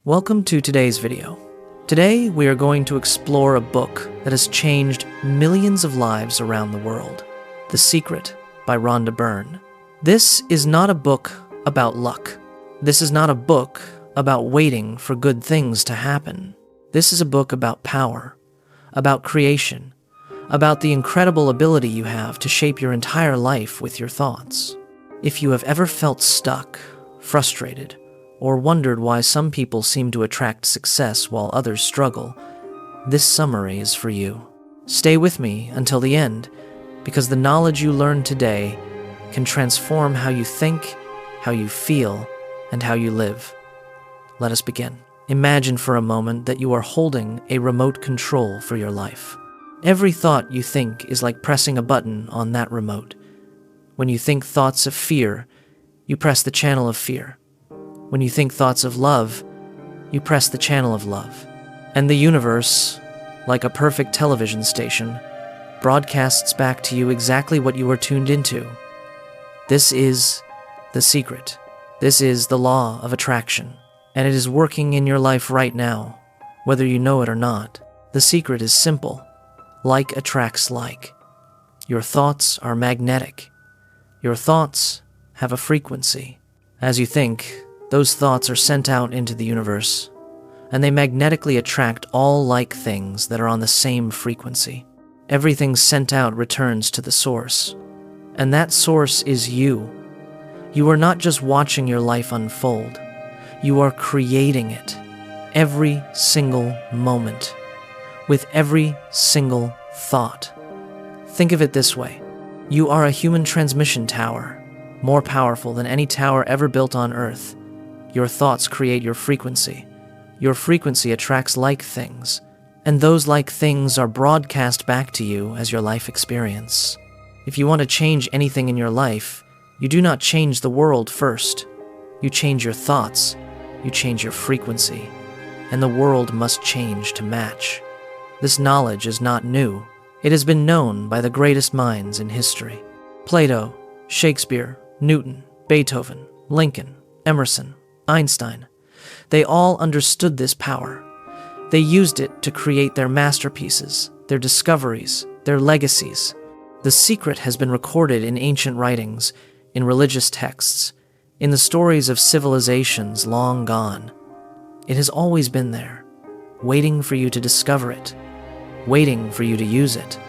Welcome to today's video. Today, we are going to explore a book that has changed millions of lives around the world. The Secret by Rhonda Byrne. This is not a book about luck. This is not a book about waiting for good things to happen. This is a book about power, about creation, about the incredible ability you have to shape your entire life with your thoughts. If you have ever felt stuck, frustrated, or wondered why some people seem to attract success while others struggle, this summary is for you. Stay with me until the end, because the knowledge you learn today can transform how you think, how you feel, and how you live. Let us begin. Imagine for a moment that you are holding a remote control for your life. Every thought you think is like pressing a button on that remote. When you think thoughts of fear, you press the channel of fear. When you think thoughts of love, you press the channel of love. And the universe, like a perfect television station, broadcasts back to you exactly what you are tuned into. This is the secret. This is the law of attraction. And it is working in your life right now, whether you know it or not. The secret is simple. Like attracts like. Your thoughts are magnetic. Your thoughts have a frequency. As you think, those thoughts are sent out into the universe, and they magnetically attract all like things that are on the same frequency. Everything sent out returns to the source, and that source is you. You are not just watching your life unfold, you are creating it every single moment, with every single thought. Think of it this way. You are a human transmission tower, more powerful than any tower ever built on Earth. Your thoughts create your frequency. Your frequency attracts like things, and those like things are broadcast back to you as your life experience. If you want to change anything in your life, you do not change the world first. You change your thoughts, you change your frequency, and the world must change to match. This knowledge is not new. It has been known by the greatest minds in history. Plato, Shakespeare, Newton, Beethoven, Lincoln, Emerson, Einstein. They all understood this power. They used it to create their masterpieces, their discoveries, their legacies. The secret has been recorded in ancient writings, in religious texts, in the stories of civilizations long gone. It has always been there, waiting for you to discover it, waiting for you to use it.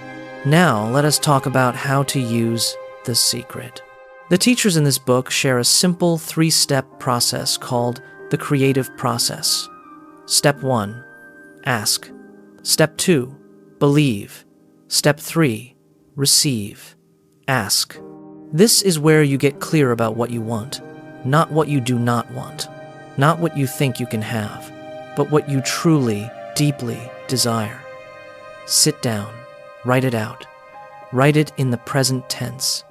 Now, let us talk about how to use the secret. The teachers in this book share a simple 3-step process called the creative process. Step 1, ask. Step 2, believe. Step 3, receive. Ask. This is where you get clear about what you want, not what you do not want, not what you think you can have, but what you truly, deeply desire. Sit down, write it out. Write it in the present tense.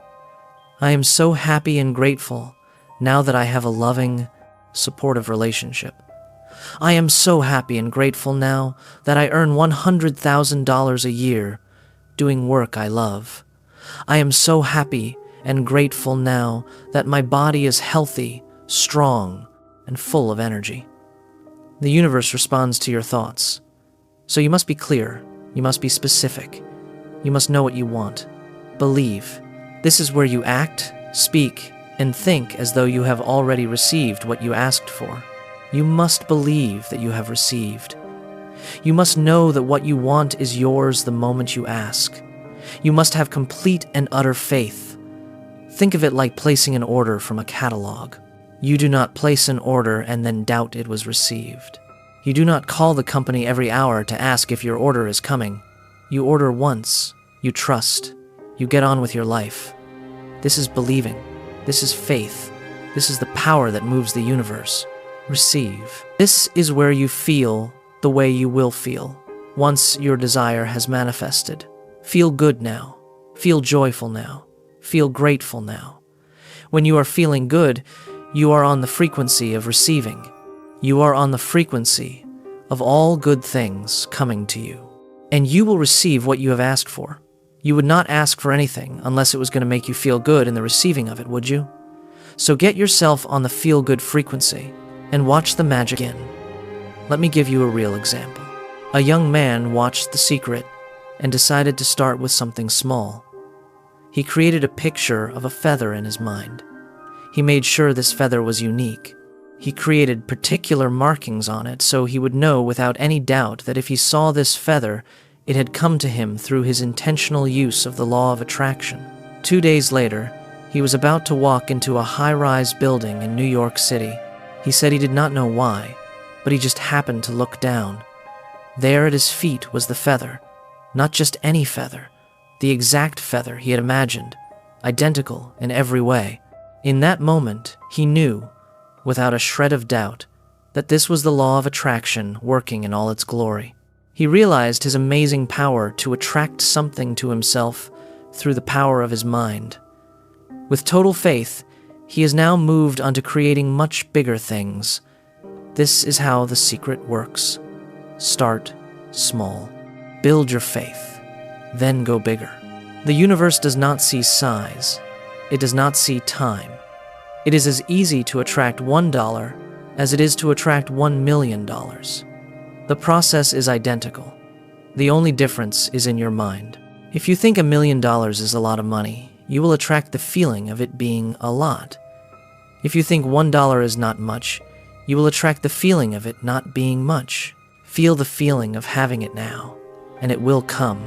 I am so happy and grateful now that I have a loving, supportive relationship. I am so happy and grateful now that I earn $100,000 a year doing work I love. I am so happy and grateful now that my body is healthy, strong, and full of energy. The universe responds to your thoughts. So you must be clear, you must be specific, you must know what you want. Believe. This is where you act, speak, and think as though you have already received what you asked for. You must believe that you have received. You must know that what you want is yours the moment you ask. You must have complete and utter faith. Think of it like placing an order from a catalog. You do not place an order and then doubt it was received. You do not call the company every hour to ask if your order is coming. You order once. You trust. You get on with your life. This is believing. This is faith. This is the power that moves the universe. Receive. This is where you feel the way you will feel once your desire has manifested. Feel good now. Feel joyful now. Feel grateful now. When you are feeling good, you are on the frequency of receiving. You are on the frequency of all good things coming to you. And you will receive what you have asked for. You would not ask for anything unless it was going to make you feel good in the receiving of it, would you? So get yourself on the feel-good frequency and watch the magic begin. Let me give you a real example. A young man watched The Secret and decided to start with something small. He created a picture of a feather in his mind. He made sure this feather was unique. He created particular markings on it so he would know without any doubt that if he saw this feather, it had come to him through his intentional use of the law of attraction. 2 days later, he was about to walk into a high-rise building in New York City. He said he did not know why, but he just happened to look down. There at his feet was the feather. Not just any feather, the exact feather he had imagined, identical in every way. In that moment, he knew, without a shred of doubt, that this was the law of attraction working in all its glory. He realized his amazing power to attract something to himself through the power of his mind. With total faith, he has now moved on to creating much bigger things. This is how The Secret works. Start small. Build your faith. Then go bigger. The universe does not see size. It does not see time. It is as easy to attract $1 as it is to attract $1 million. The process is identical. The only difference is in your mind. If you think $1 million is a lot of money, you will attract the feeling of it being a lot. If you think $1 is not much, you will attract the feeling of it not being much. Feel the feeling of having it now, and it will come.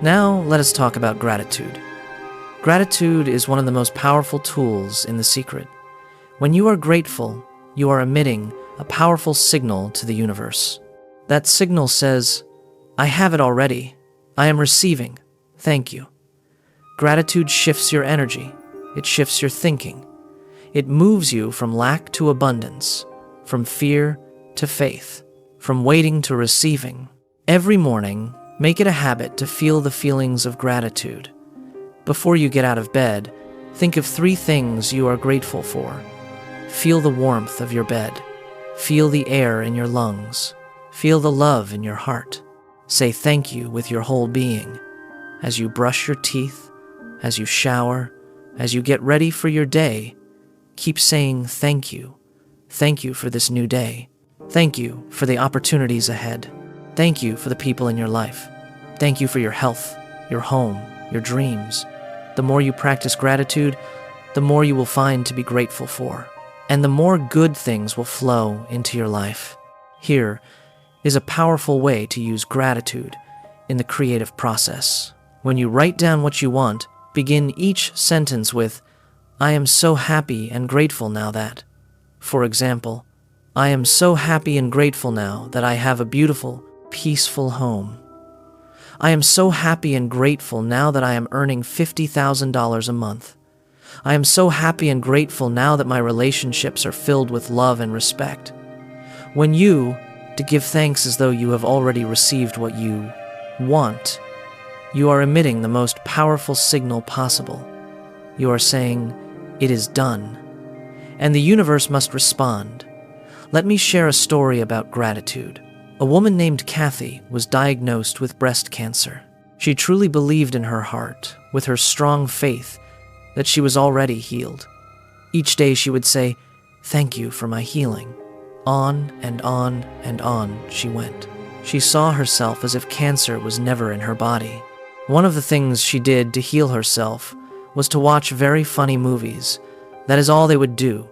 Now, let us talk about gratitude. Gratitude is one of the most powerful tools in The Secret. When you are grateful, you are emitting a powerful signal to the universe. That signal says, I have it already. I am receiving. Thank you. Gratitude shifts your energy. It shifts your thinking. It moves you from lack to abundance, from fear to faith, from waiting to receiving. Every morning, make it a habit to feel the feelings of gratitude. Before you get out of bed, think of 3 things you are grateful for. Feel the warmth of your bed. Feel the air in your lungs. Feel the love in your heart. Say thank you with your whole being. As you brush your teeth, as you shower, as you get ready for your day, keep saying thank you. Thank you for this new day. Thank you for the opportunities ahead. Thank you for the people in your life. Thank you for your health, your home, your dreams. The more you practice gratitude, the more you will find to be grateful for, and the more good things will flow into your life. Here is a powerful way to use gratitude in the creative process. When you write down what you want, begin each sentence with, I am so happy and grateful now that. For example, I am so happy and grateful now that I have a beautiful, peaceful home. I am so happy and grateful now that I am earning $50,000 a month. I am so happy and grateful now that my relationships are filled with love and respect. When you give thanks as though you have already received what you want, you are emitting the most powerful signal possible. You are saying, it is done. And the universe must respond. Let me share a story about gratitude. A woman named Kathy was diagnosed with breast cancer. She truly believed in her heart, with her strong faith, that she was already healed. Each day she would say, thank you for my healing. On and on and on she went. She saw herself as if cancer was never in her body. One of the things she did to heal herself was to watch very funny movies. That is all they would do.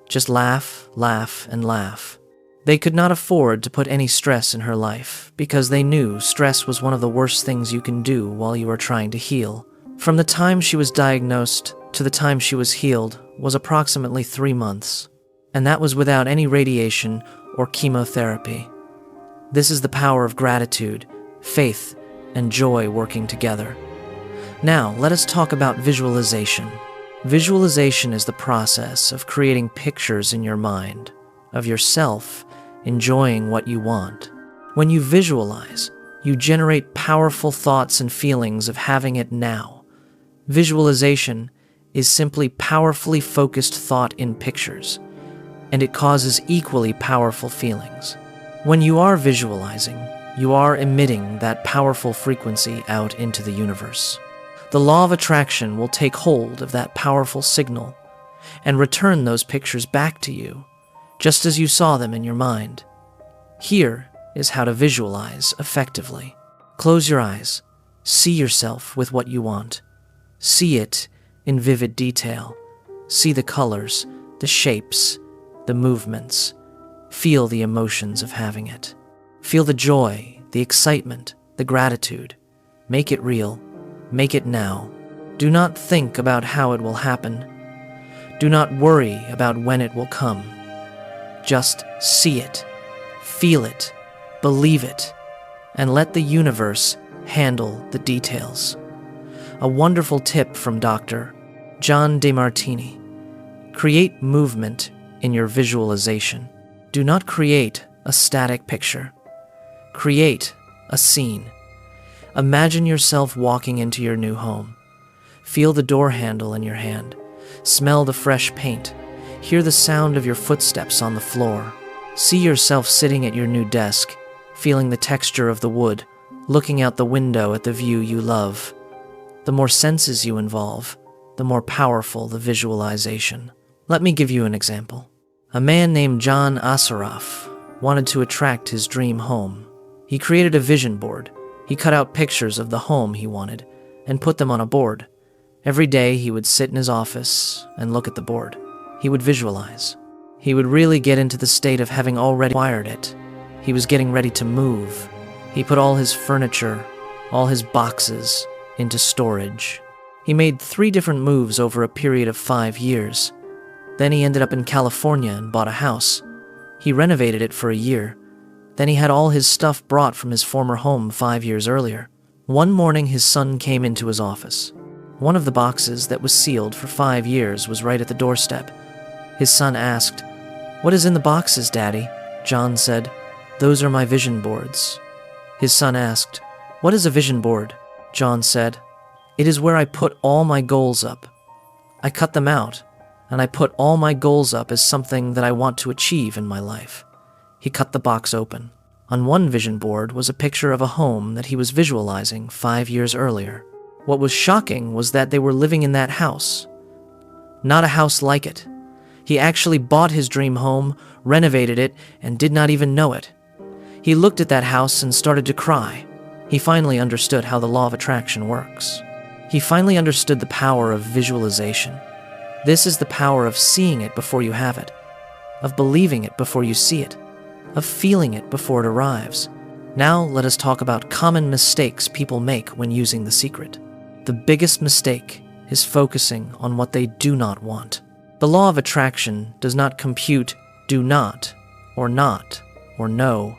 Just laugh, laugh, and laugh. They could not afford to put any stress in her life because they knew stress was one of the worst things you can do while you are trying to heal. From the time she was diagnosed to the time she was healed was approximately 3 months, and that was without any radiation or chemotherapy. This is the power of gratitude, faith, and joy working together. Now, let us talk about visualization. Visualization is the process of creating pictures in your mind of yourself enjoying what you want. When you visualize, you generate powerful thoughts and feelings of having it now. Visualization is simply powerfully focused thought in pictures, and it causes equally powerful feelings. When you are visualizing, you are emitting that powerful frequency out into the universe. The law of attraction will take hold of that powerful signal and return those pictures back to you, just as you saw them in your mind. Here is how to visualize effectively. Close your eyes. See yourself with what you want. See it in vivid detail. See the colors, the shapes, the movements. Feel the emotions of having it. Feel the joy, the excitement, the gratitude. Make it real. Make it now. Do not think about how it will happen. Do not worry about when it will come. Just see it, feel it, believe it, and let the universe handle the details. A wonderful tip from Dr. John DeMartini. Create movement in your visualization. Do not create a static picture. Create a scene. Imagine yourself walking into your new home. Feel the door handle in your hand. Smell the fresh paint. Hear the sound of your footsteps on the floor. See yourself sitting at your new desk, feeling the texture of the wood, looking out the window at the view you love. The more senses you involve, the more powerful the visualization. Let me give you an example. A man named John Assaraf wanted to attract his dream home. He created a vision board. He cut out pictures of the home he wanted and put them on a board. Every day he would sit in his office and look at the board. He would visualize. He would really get into the state of having already acquired it. He was getting ready to move. He put all his furniture, all his boxes, into storage. He made 3 different moves over a period of 5 years. Then he ended up in California and bought a house. He renovated it for a year. Then he had all his stuff brought from his former home 5 years earlier. One morning his son came into his office. One of the boxes that was sealed for 5 years was right at the doorstep. His son asked, "What is in the boxes, Daddy?" John said, "Those are my vision boards." His son asked, "What is a vision board?" John said, "It is where I put all my goals up. I cut them out, and I put all my goals up as something that I want to achieve in my life." He cut the box open. On one vision board was a picture of a home that he was visualizing 5 years earlier. What was shocking was that they were living in that house. Not a house like it. He actually bought his dream home, renovated it, and did not even know it. He looked at that house and started to cry. He finally understood how the law of attraction works. He finally understood the power of visualization. This is the power of seeing it before you have it, of believing it before you see it, of feeling it before it arrives. Now let us talk about common mistakes people make when using the secret. The biggest mistake is focusing on what they do not want. The law of attraction does not compute do not, or no.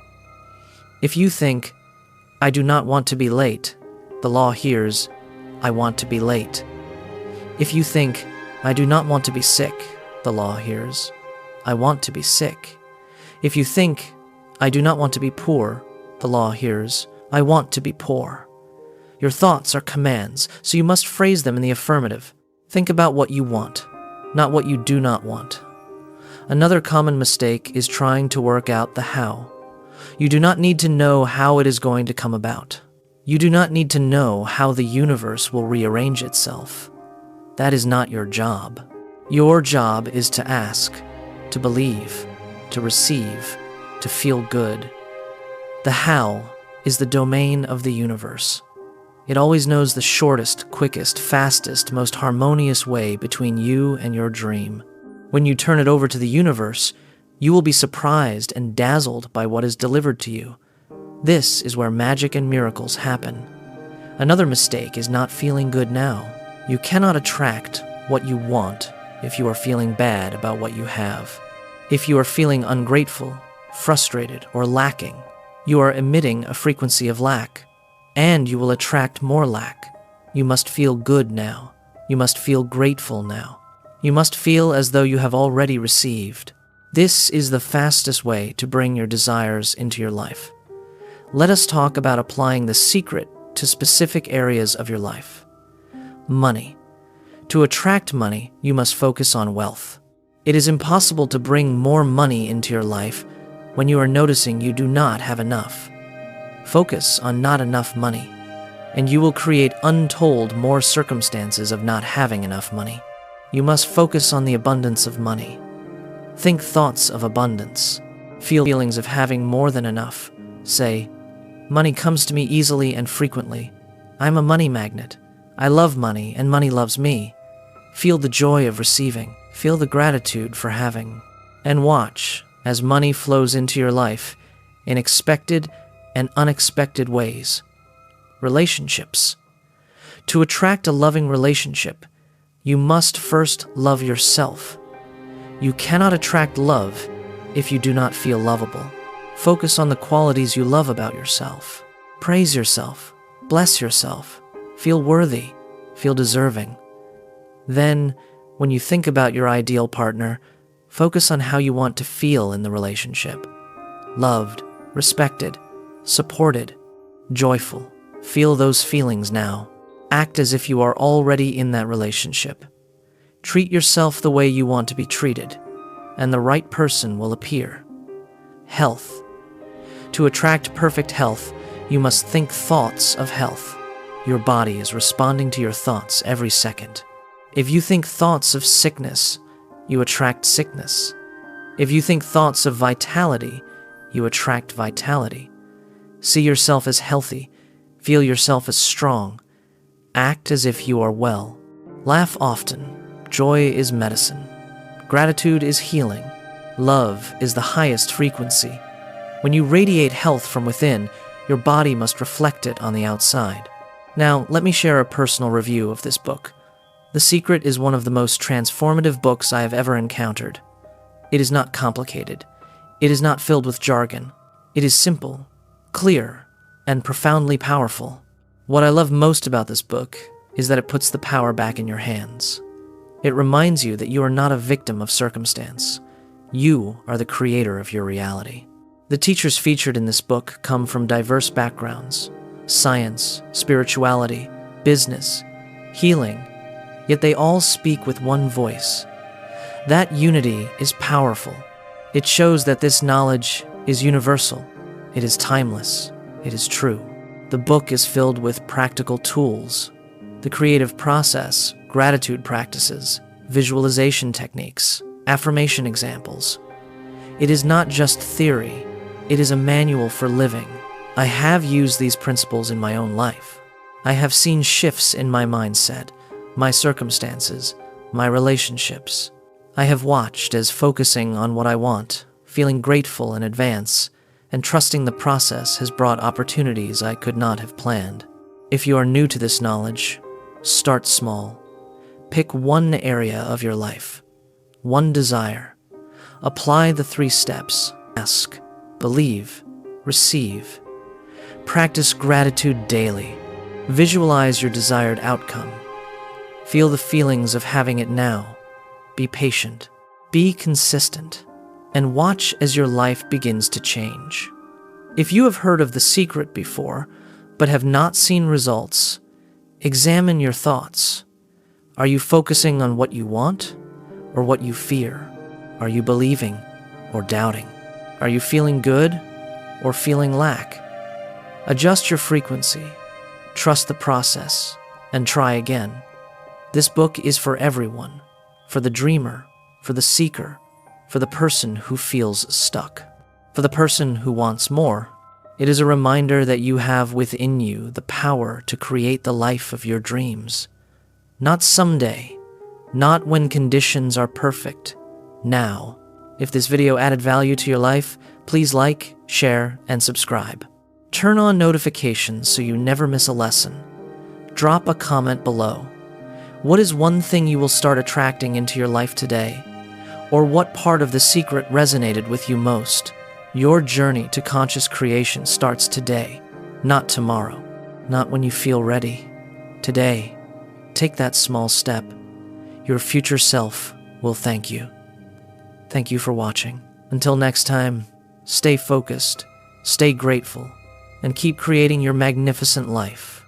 If you think, "I do not want to be late," the law hears, "I want to be late." If you think, "I do not want to be sick," the law hears, "I want to be sick." If you think, "I do not want to be poor," the law hears, "I want to be poor." Your thoughts are commands, so you must phrase them in the affirmative. Think about what you want, not what you do not want. Another common mistake is trying to work out the how. You do not need to know how it is going to come about. You do not need to know how the universe will rearrange itself. That is not your job. Your job is to ask, to believe, to receive, to feel good. The how is the domain of the universe. It always knows the shortest, quickest, fastest, most harmonious way between you and your dream. When you turn it over to the universe, you will be surprised and dazzled by what is delivered to you. This is where magic and miracles happen. Another mistake is not feeling good now. You cannot attract what you want if you are feeling bad about what you have. If you are feeling ungrateful, frustrated, or lacking, you are emitting a frequency of lack, and you will attract more lack. You must feel good now. You must feel grateful now. You must feel as though you have already received. This is the fastest way to bring your desires into your life. Let us talk about applying the secret to specific areas of your life. Money. To attract money, you must focus on wealth. It is impossible to bring more money into your life when you are noticing you do not have enough. Focus on not enough money, and you will create untold more circumstances of not having enough money. You must focus on the abundance of money. Think thoughts of abundance. Feel feelings of having more than enough. Say, money comes to me easily and frequently. I'm a money magnet. I love money and money loves me. Feel the joy of receiving. Feel the gratitude for having. And watch as money flows into your life in expected and unexpected ways. Relationships. To attract a loving relationship, you must first love yourself. You cannot attract love if you do not feel lovable. Focus on the qualities you love about yourself. Praise yourself. Bless yourself. Feel worthy. Feel deserving. Then, when you think about your ideal partner, focus on how you want to feel in the relationship. Loved, respected, supported, joyful. Feel those feelings now. Act as if you are already in that relationship. Treat yourself the way you want to be treated, and the right person will appear. Health. To attract perfect health, you must think thoughts of health. Your body is responding to your thoughts every second. If you think thoughts of sickness, you attract sickness. If you think thoughts of vitality, you attract vitality. See yourself as healthy. Feel yourself as strong. Act as if you are well. Laugh often. Joy is medicine. Gratitude is healing. Love is the highest frequency. When you radiate health from within, your body must reflect it on the outside. Now, let me share a personal review of this book. The Secret is one of the most transformative books I have ever encountered. It is not complicated. It is not filled with jargon. It is simple, clear, and profoundly powerful. What I love most about this book is that it puts the power back in your hands. It reminds you that you are not a victim of circumstance. You are the creator of your reality. The teachers featured in this book come from diverse backgrounds: science, spirituality, business, healing, yet they all speak with one voice. That unity is powerful. It shows that this knowledge is universal. It is timeless. It is true. The book is filled with practical tools, the creative process, gratitude practices, visualization techniques, affirmation examples. It is not just theory. It is a manual for living. I have used these principles in my own life. I have seen shifts in my mindset, my circumstances, my relationships. I have watched as focusing on what I want, feeling grateful in advance, and trusting the process has brought opportunities I could not have planned. If you are new to this knowledge, start small. Pick one area of your life, one desire. Apply the 3 steps: ask, believe, receive. Practice gratitude daily. Visualize your desired outcome. Feel the feelings of having it now. Be patient. Be consistent. And watch as your life begins to change. If you have heard of The Secret before, but have not seen results, examine your thoughts. Are you focusing on what you want or what you fear? Are you believing or doubting? Are you feeling good or feeling lack? Adjust your frequency, trust the process, and try again. This book is for everyone, for the dreamer, for the seeker, for the person who feels stuck, for the person who wants more. It is a reminder that you have within you the power to create the life of your dreams. Not someday, not when conditions are perfect, now. If this video added value to your life, please like, share, and subscribe. Turn on notifications so you never miss a lesson. Drop a comment below. What is one thing you will start attracting into your life today? Or what part of The Secret resonated with you most? Your journey to conscious creation starts today, not tomorrow, not when you feel ready. Today, take that small step. Your future self will thank you. Thank you for watching. Until next time, stay focused, stay grateful, and keep creating your magnificent life.